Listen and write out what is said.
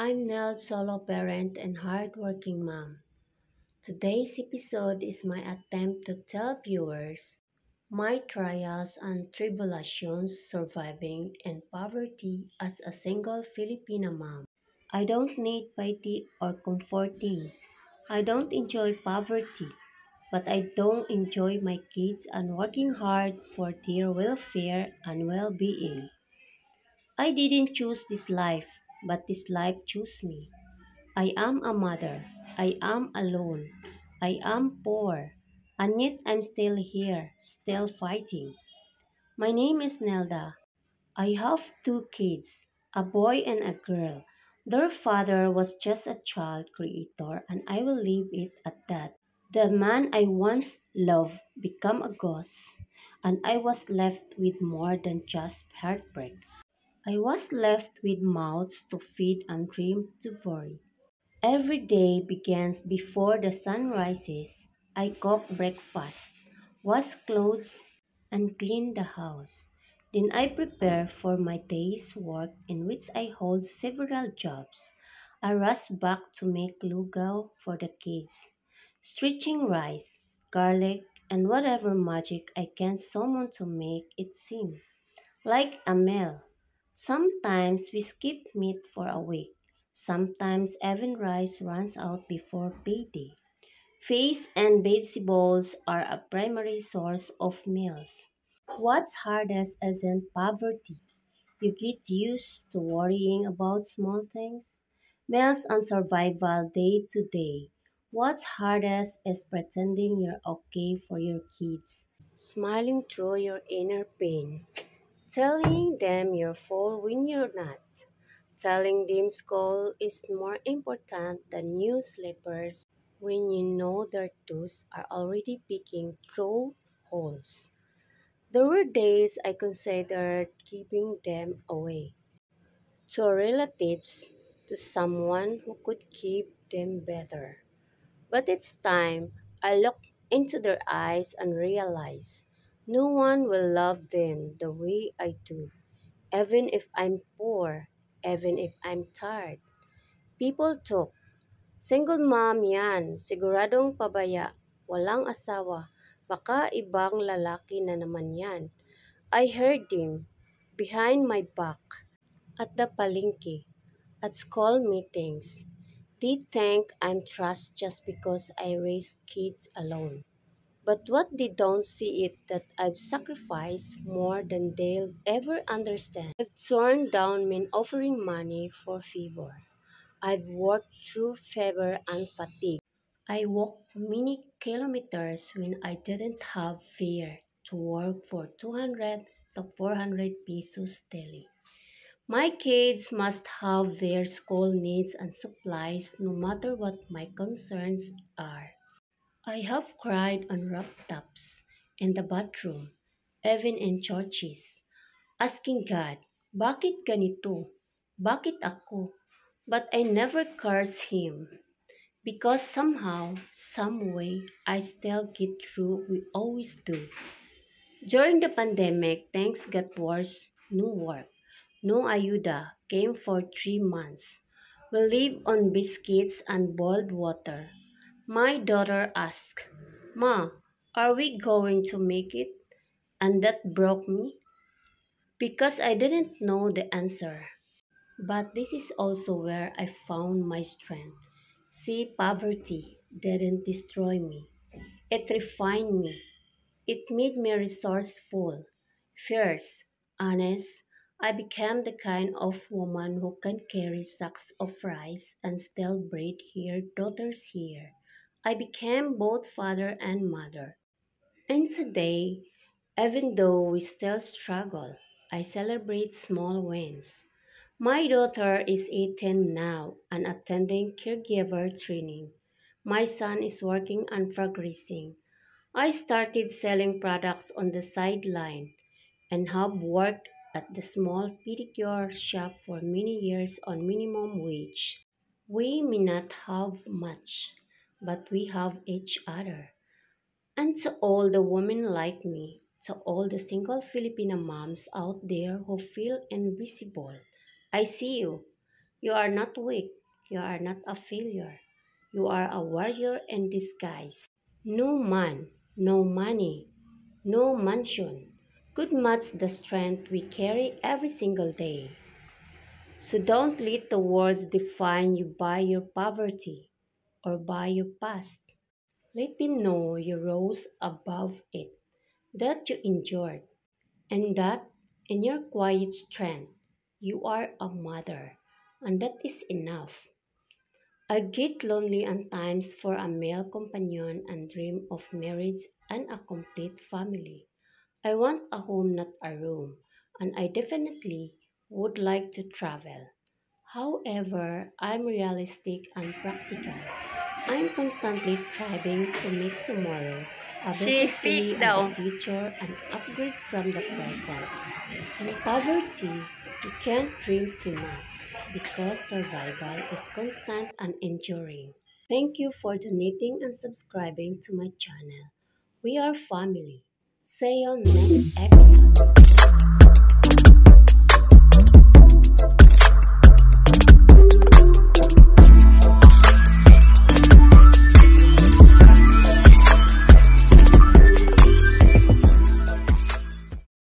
I'm Nell, solo parent and hardworking mom. Today's episode is my attempt to tell viewers my trials and tribulations surviving in poverty as a single Filipina mom. I don't need pity or comforting. I don't enjoy poverty, but I don't enjoy my kids and working hard for their welfare and well-being. I didn't choose this life, but this life chose me. I am a mother. I am alone. I am poor. And yet I'm still here, still fighting. My name is Nelda. I have two kids, a boy and a girl. Their father was just a child creator, and I will leave it at that. The man I once loved became a ghost, and I was left with more than just heartbreak. I was left with mouths to feed and dreams to worry. Every day begins before the sun rises. I cook breakfast, wash clothes, and clean the house. Then I prepare for my day's work, in which I hold several jobs. I rush back to make lugaw for the kids, stretching rice, garlic, and whatever magic I can summon to make it seem like a meal. Sometimes we skip meat for a week. Sometimes even rice runs out before payday. Fish and vegetables are a primary source of meals. What's hardest isn't poverty. You get used to worrying about small things. Meals and survival day to day. What's hardest is pretending you're okay for your kids. Smiling through your inner pain. Telling them you're full when you're not. Telling them school is more important than new slippers when you know their toes are already picking through holes. There were days I considered giving them away to relatives, to someone who could keep them better. But it's time I look into their eyes and realize no one will love them the way I do. Even if I'm poor, even if I'm tired. People talk, single mom yan, siguradong pabaya, walang asawa, baka ibang lalaki na naman yan. I heard them, behind my back, at the palengke, at school meetings. They think I'm trust just because I raise kids alone. But what they don't see is that I've sacrificed more than they'll ever understand. I've torn down men offering money for favors. I've worked through fever and fatigue. I walked many kilometers when I didn't have fare to work for 200 to 400 pesos daily. My kids must have their school needs and supplies no matter what my concerns are. I have cried on rooftops, in the bathroom, even in churches, asking God, bakit ganito? Bakit ako? But I never curse Him because somehow, some way, I still get through. We always do. During the pandemic, things got worse. No work, no ayuda came for 3 months. We live on biscuits and boiled water. My daughter asked, Ma, are we going to make it? And that broke me because I didn't know the answer. But this is also where I found my strength. See, poverty didn't destroy me, it refined me. It made me resourceful, fierce, honest. I became the kind of woman who can carry sacks of rice and still braid her daughter's hair. I became both father and mother. And today, even though we still struggle, I celebrate small wins. My daughter is 18 now and attending caregiver training. My son is working and progressing. I started selling products on the sideline and have worked at the small pedicure shop for many years on minimum wage. We may not have much, but we have each other. And to all the women like me, to all the single Filipino moms out there who feel invisible, I see you. You are not weak. You are not a failure. You are a warrior in disguise. No man, no money, no mansion could match the strength we carry every single day. So don't let the words define you by your poverty or by your past. Let them know you rose above it, that you endured, and that in your quiet strength you are a mother, and that is enough. I get lonely at times for a male companion and dream of marriage and a complete family. I want a home, not a room, and I definitely would like to travel. However, I'm realistic and practical. I'm constantly striving to make tomorrow a better day and the future an upgrade from the present. In poverty, you can't dream too much because survival is constant and enduring. Thank you for donating and subscribing to my channel. We are family. See you next episode.